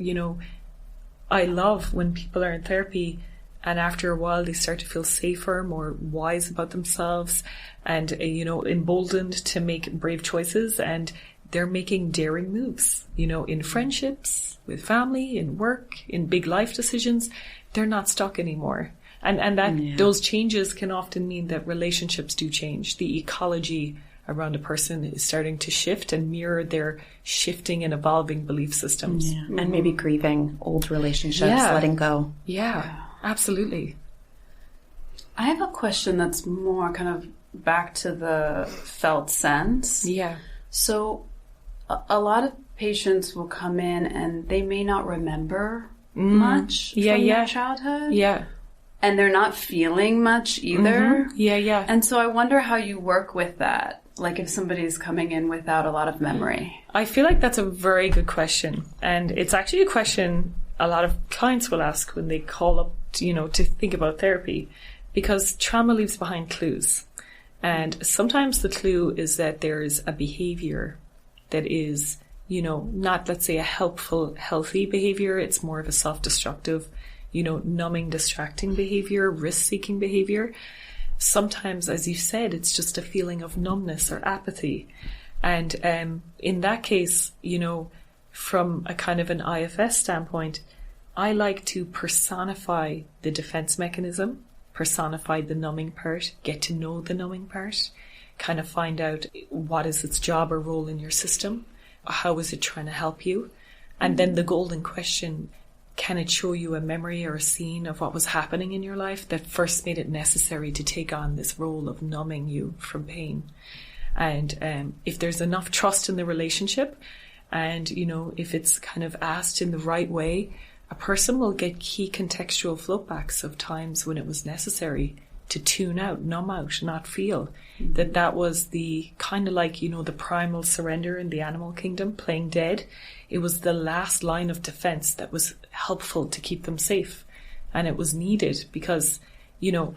[SPEAKER 1] I love when people are in therapy and after a while they start to feel safer, more wise about themselves, and, emboldened to make brave choices, and they're making daring moves, in friendships, with family, in work, in big life decisions. They're not stuck anymore. And that those changes can often mean that relationships do change. The ecology around a person is starting to shift and mirror their shifting and evolving belief systems.
[SPEAKER 2] Yeah. And maybe grieving old relationships, letting go.
[SPEAKER 1] Yeah, absolutely.
[SPEAKER 3] I have a question that's more kind of back to the felt sense.
[SPEAKER 1] Yeah.
[SPEAKER 3] So a lot of patients will come in and they may not remember much from their childhood.
[SPEAKER 1] Yeah.
[SPEAKER 3] And they're not feeling much either.
[SPEAKER 1] Mm-hmm. Yeah.
[SPEAKER 3] And so I wonder how you work with that. Like if somebody's coming in without a lot of memory.
[SPEAKER 1] I feel like that's a very good question. And it's actually a question a lot of clients will ask when they call up, to think about therapy. Because trauma leaves behind clues. And sometimes the clue is that there's a behavior that is, not, let's say, a helpful, healthy behavior. It's more of a self-destructive, numbing, distracting behavior, risk-seeking behavior. Sometimes, as you said, it's just a feeling of numbness or apathy. And in that case, from a kind of an IFS standpoint, I like to personify the defense mechanism, personify the numbing part, get to know the numbing part, kind of find out what is its job or role in your system, how is it trying to help you, and then the golden question, can it show you a memory or a scene of what was happening in your life that first made it necessary to take on this role of numbing you from pain? And if there's enough trust in the relationship, and if it's kind of asked in the right way, a person will get key contextual floatbacks of times when it was necessary to tune out, numb out, not feel. Mm-hmm. That was the kind of like, the primal surrender in the animal kingdom, playing dead. It was the last line of defense that was helpful to keep them safe. And it was needed because,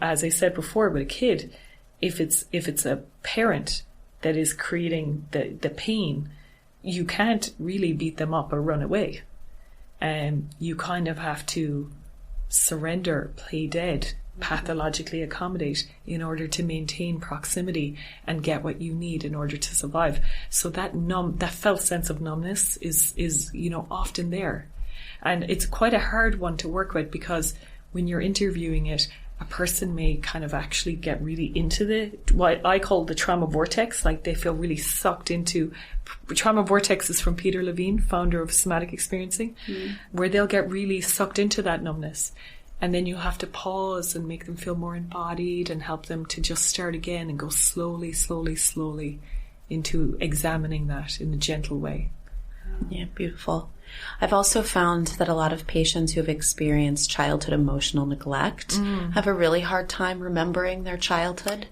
[SPEAKER 1] as I said before with a kid, if it's a parent that is creating the pain, you can't really beat them up or run away. You kind of have to surrender, play dead, pathologically accommodate in order to maintain proximity and get what you need in order to survive. So that felt sense of numbness is often there. And it's quite a hard one to work with because when you're interviewing it, a person may kind of actually get really into what I call the trauma vortex, like they feel really sucked into. Trauma vortex is from Peter Levine, founder of somatic experiencing, where they'll get really sucked into that numbness. And then you have to pause and make them feel more embodied and help them to just start again and go slowly, slowly, slowly into examining that in a gentle way.
[SPEAKER 2] Yeah, beautiful. I've also found that a lot of patients who have experienced childhood emotional neglect have a really hard time remembering their childhood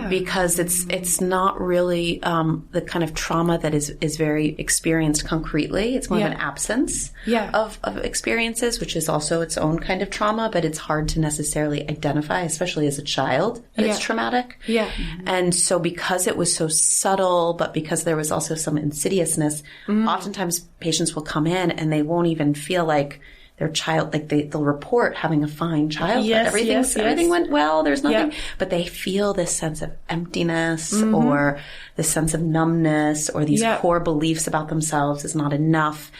[SPEAKER 2] because it's not really the kind of trauma that is very experienced concretely. It's more of an absence of experiences, which is also its own kind of trauma, but it's hard to necessarily identify, especially as a child, that it's traumatic. Yeah. And so because it was so subtle, but because there was also some insidiousness, oftentimes patients will come in and they won't even feel like their child, like they'll report having a fine childhood. Everything went well, there's nothing, but they feel this sense of emptiness or this sense of numbness or these core beliefs about themselves is not enough.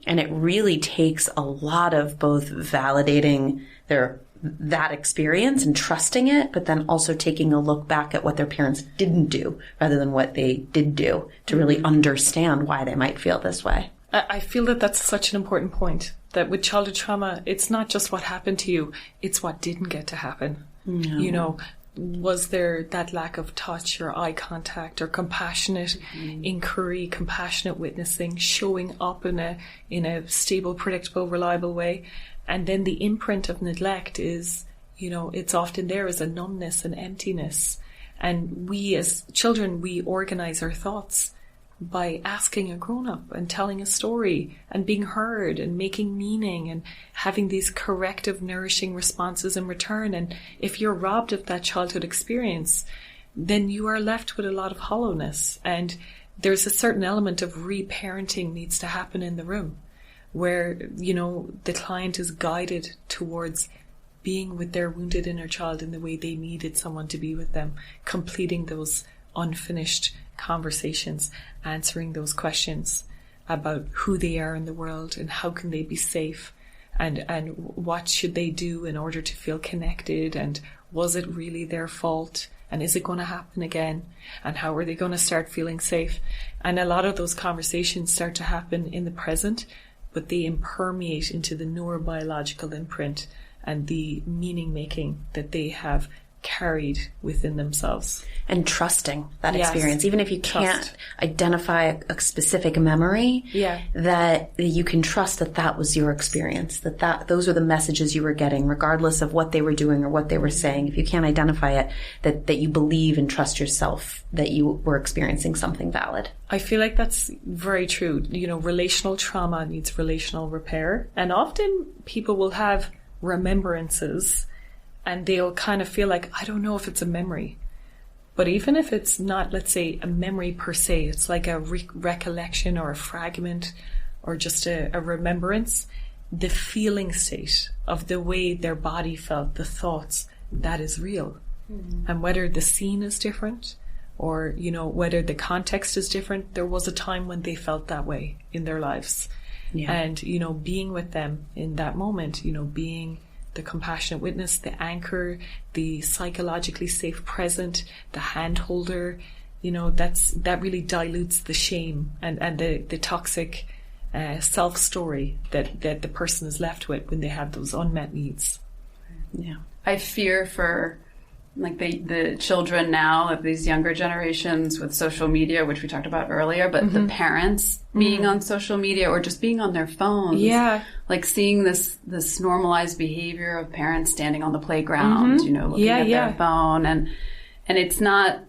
[SPEAKER 2] And it really takes a lot of both validating that experience and trusting it, but then also taking a look back at what their parents didn't do rather than what they did do to really understand why they might feel this way.
[SPEAKER 1] I feel that that's such an important point, that with childhood trauma, it's not just what happened to you, it's what didn't get to happen. No. Was there that lack of touch or eye contact or compassionate inquiry, compassionate witnessing, showing up in a stable, predictable, reliable way? And then the imprint of neglect is, it's often there as a numbness and emptiness. And we as children, we organize our thoughts by asking a grown-up and telling a story and being heard and making meaning and having these corrective, nourishing responses in return. And if you're robbed of that childhood experience, then you are left with a lot of hollowness. And there's a certain element of reparenting needs to happen in the room where, the client is guided towards being with their wounded inner child in the way they needed someone to be with them, completing those unfinished conversations, answering those questions about who they are in the world and how can they be safe and what should they do in order to feel connected, and was it really their fault, and is it going to happen again, and how are they going to start feeling safe. And a lot of those conversations start to happen in the present, but they impermeate into the neurobiological imprint and the meaning making that they have carried within themselves.
[SPEAKER 2] And trusting that experience, even if you can't identify a specific memory, that you can trust that was your experience, that those are the messages you were getting, regardless of what they were doing or what they were saying. If you can't identify it, that you believe and trust yourself that you were experiencing something valid.
[SPEAKER 1] I feel like that's very true. Relational trauma needs relational repair, and often people will have remembrances and they'll kind of feel like, I don't know if it's a memory. But even if it's not, let's say, a memory per se, it's like a recollection or a fragment or just a remembrance, the feeling state of the way their body felt, the thoughts, that is real. Mm-hmm. And whether the scene is different or, whether the context is different, there was a time when they felt that way in their lives. Yeah. And, being with them in that moment, being the compassionate witness, the anchor, the psychologically safe present, the hand holder, that really dilutes the shame and the toxic self-story that the person is left with when they have those unmet needs.
[SPEAKER 3] Yeah. I fear for like the children now of these younger generations with social media, which we talked about earlier, but the parents being on social media or just being on their phones. Yeah. Like seeing this normalized behavior of parents standing on the playground, looking at their phone and it's not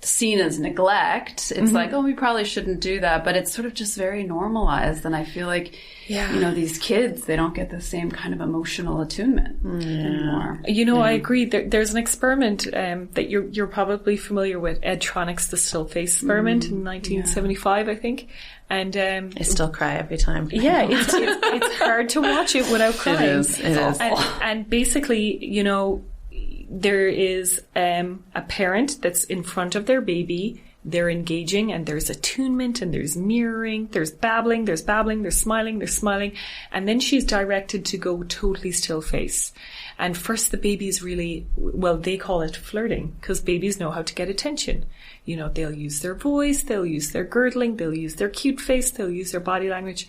[SPEAKER 3] seen as neglect. It's like, we probably shouldn't do that, but it's sort of just very normalized. And I feel like, these kids, they don't get the same kind of emotional attunement anymore.
[SPEAKER 1] I agree. There's an experiment that you're probably familiar with, Ed Tronick's The Still Face experiment in 1975, I think. And
[SPEAKER 2] I still cry every time.
[SPEAKER 1] Yeah, it's hard to watch it without crying.
[SPEAKER 2] It is.
[SPEAKER 1] And basically, there is a parent that's in front of their baby. They're engaging and there's attunement and there's mirroring, there's babbling, there's smiling, and then she's directed to go totally still face. And first the baby's really, they call it flirting because babies know how to get attention. They'll use their voice, they'll use their girdling, they'll use their cute face, they'll use their body language.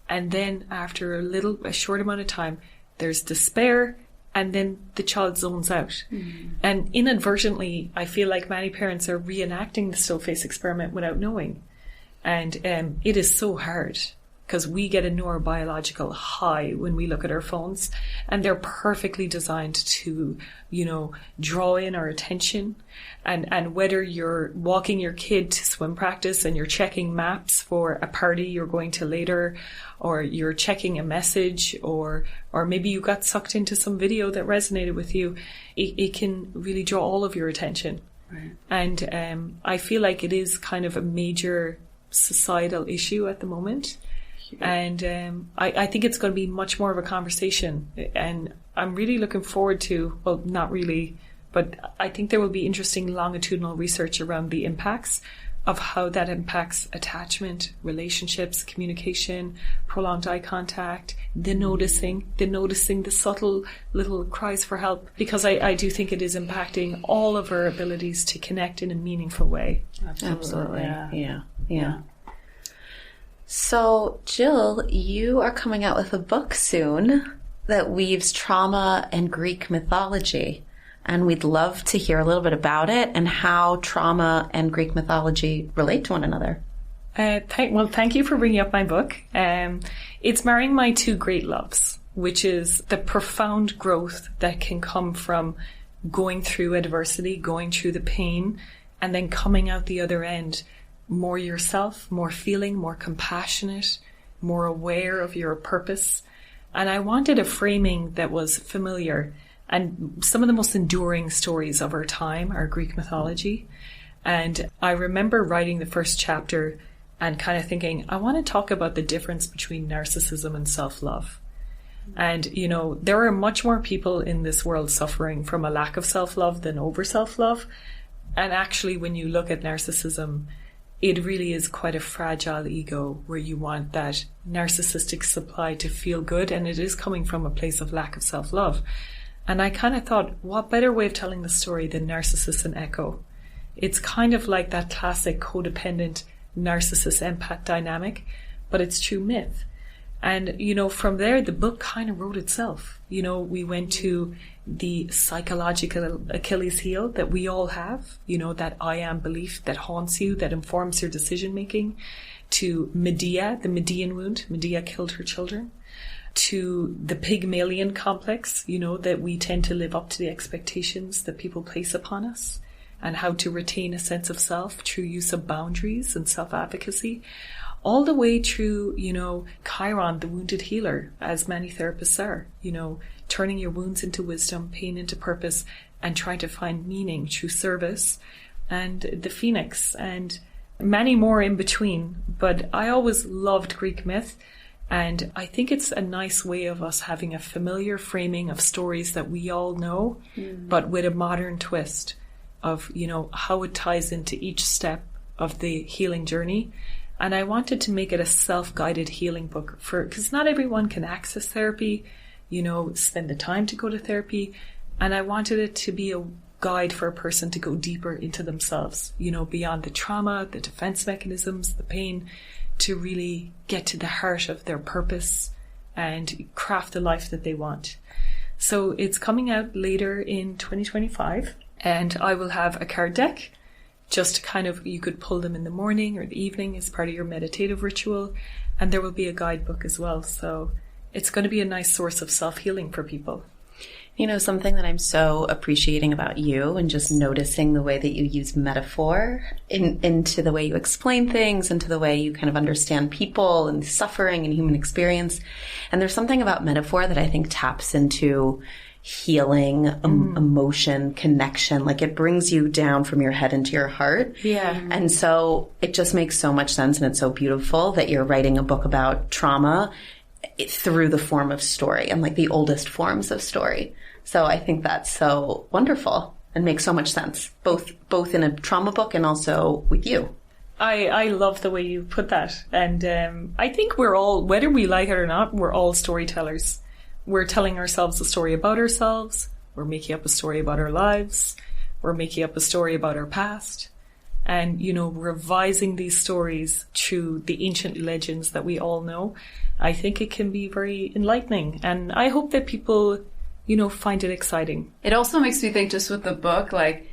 [SPEAKER 1] And then after a short amount of time, there's despair. And then the child zones out. Mm-hmm. And inadvertently, I feel like many parents are reenacting the still face experiment without knowing. And it is so hard because we get a neurobiological high when we look at our phones. And they're perfectly designed to, draw in our attention. And whether you're walking your kid to swim practice and you're checking maps for a party you're going to later, or you're checking a message, or maybe you got sucked into some video that resonated with you, it can really draw all of your attention. Right. And I feel like it is kind of a major societal issue at the moment. And I think it's going to be much more of a conversation. And I'm really looking forward to, well, not really, but I think there will be interesting longitudinal research around the impacts of how that impacts attachment, relationships, communication, prolonged eye contact, the noticing, the subtle little cries for help, because I do think it is impacting all of our abilities to connect in a meaningful way.
[SPEAKER 2] Absolutely. Yeah. So, Jill, you are coming out with a book soon that weaves trauma and Greek mythology. And we'd love to hear a little bit about it and how trauma and Greek mythology relate to one another.
[SPEAKER 1] Thank you for bringing up my book. It's Marrying My Two Great Loves, which is the profound growth that can come from going through adversity, going through the pain, and then coming out the other end more yourself, more feeling, more compassionate, more aware of your purpose. And I wanted a framing that was familiar. And some of the most enduring stories of our time are Greek mythology. And I remember writing the first chapter and kind of thinking, I want to talk about the difference between narcissism and self-love. And, there are much more people in this world suffering from a lack of self-love than over self-love. And actually, when you look at narcissism, it really is quite a fragile ego where you want that narcissistic supply to feel good. And it is coming from a place of lack of self-love. And I kind of thought, what better way of telling the story than narcissist and echo? It's kind of like that classic codependent narcissist-empath dynamic, but it's true myth. And, from there, the book kind of wrote itself. We went to the psychological Achilles heel that we all have, that I am belief that haunts you, that informs your decision-making, to Medea, the Median wound. Medea killed her children. To the Pygmalion complex, that we tend to live up to the expectations that people place upon us, and how to retain a sense of self through use of boundaries and self-advocacy, all the way through, Chiron, the wounded healer, as many therapists are, turning your wounds into wisdom, pain into purpose, and trying to find meaning through service, and the Phoenix, and many more in between. But I always loved Greek myth, and I think it's a nice way of us having a familiar framing of stories that we all know, but with a modern twist of, you know, how it ties into each step of the healing journey. And I wanted to make it a self-guided healing book because not everyone can access therapy, you know, spend the time to go to therapy. And I wanted it to be a guide for a person to go deeper into themselves, you know, beyond the trauma, the defense mechanisms, the pain, to really get to the heart of their purpose and craft the life that they want. So it's coming out later in 2025, and I will have a card deck, just kind of, you could pull them in the morning or the evening as part of your meditative ritual, and there will be a guidebook as well. So it's going to be a nice source of self-healing for people.
[SPEAKER 2] You know, something that I'm so appreciating about you and just noticing the way that you use metaphor into the way you explain things, into the way you kind of understand people and suffering and human experience. And there's something about metaphor that I think taps into healing, emotion, connection. Like it brings you down from your head into your heart.
[SPEAKER 1] Yeah.
[SPEAKER 2] And so it just makes so much sense, and it's so beautiful that you're writing a book about trauma through the form of story and like the oldest forms of story. So I think that's so wonderful and makes so much sense, both in a trauma book and also with you.
[SPEAKER 1] I love the way you put that. And I think we're all, whether we like it or not, we're all storytellers. We're telling ourselves a story about ourselves. We're making up a story about our lives. We're making up a story about our past. And, you know, revising these stories through the ancient legends that we all know, I think it can be very enlightening. And I hope that people, you know, find it exciting.
[SPEAKER 3] It also makes me think, just with the book, like,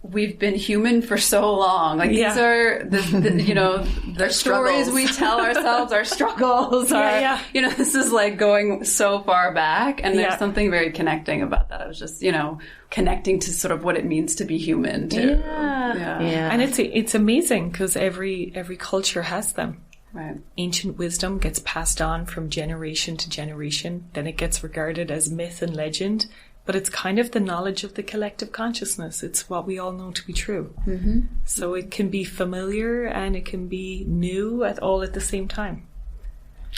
[SPEAKER 3] we've been human for so long. Like, these are, you know, the stories we tell ourselves, our struggles. You know, this is like going so far back. And there's something very connecting about that. I was just, you know, connecting to sort of what it means to be human too.
[SPEAKER 1] And it's amazing because every culture has them.
[SPEAKER 3] Right.
[SPEAKER 1] Ancient wisdom gets passed on from generation to generation. Then it gets regarded as myth and legend. But it's kind of the knowledge of the collective consciousness. It's what we all know to be true. Mm-hmm. So it can be familiar and it can be new all at the same time.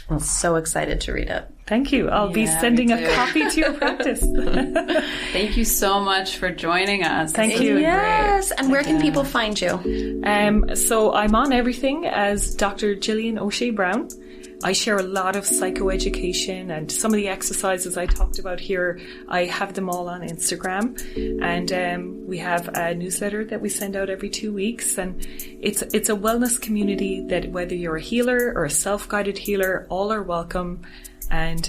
[SPEAKER 2] I'm so excited to read it.
[SPEAKER 1] Thank you. I'll be sending a copy to your practice.
[SPEAKER 3] Thank you so much for joining us.
[SPEAKER 1] Thank you.
[SPEAKER 2] Yes. And where can people find you?
[SPEAKER 1] So I'm on everything as Dr. Gillian O'Shea Brown. I share a lot of psychoeducation, and some of the exercises I talked about here, I have them all on Instagram. And we have a newsletter that we send out every 2 weeks. And it's a wellness community that whether you're a healer or a self-guided healer, all are welcome. And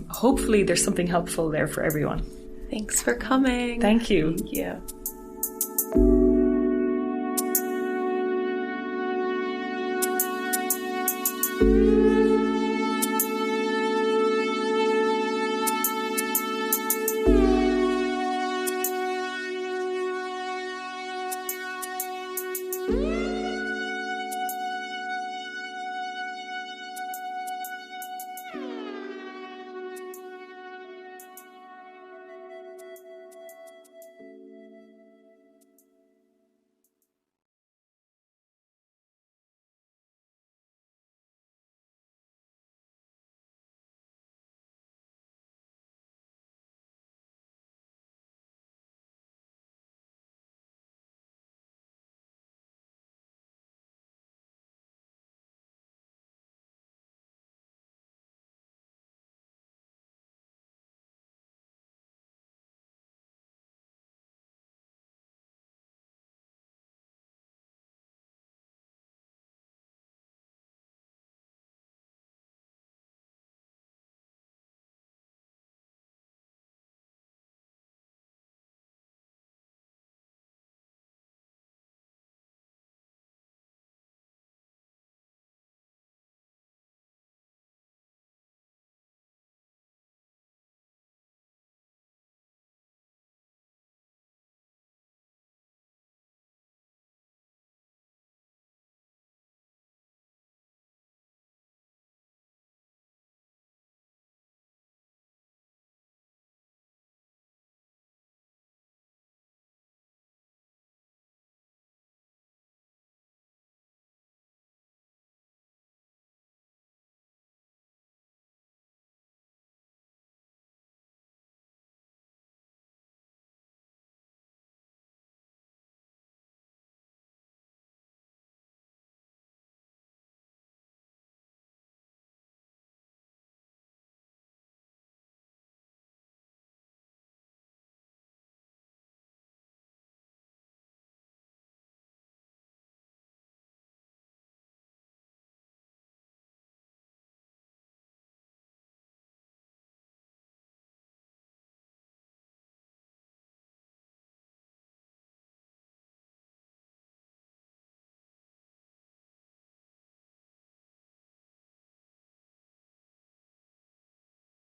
[SPEAKER 1] hopefully there's something helpful there for everyone.
[SPEAKER 2] Thanks for coming.
[SPEAKER 1] Thank you.
[SPEAKER 2] Thank you.
[SPEAKER 4] Thank you.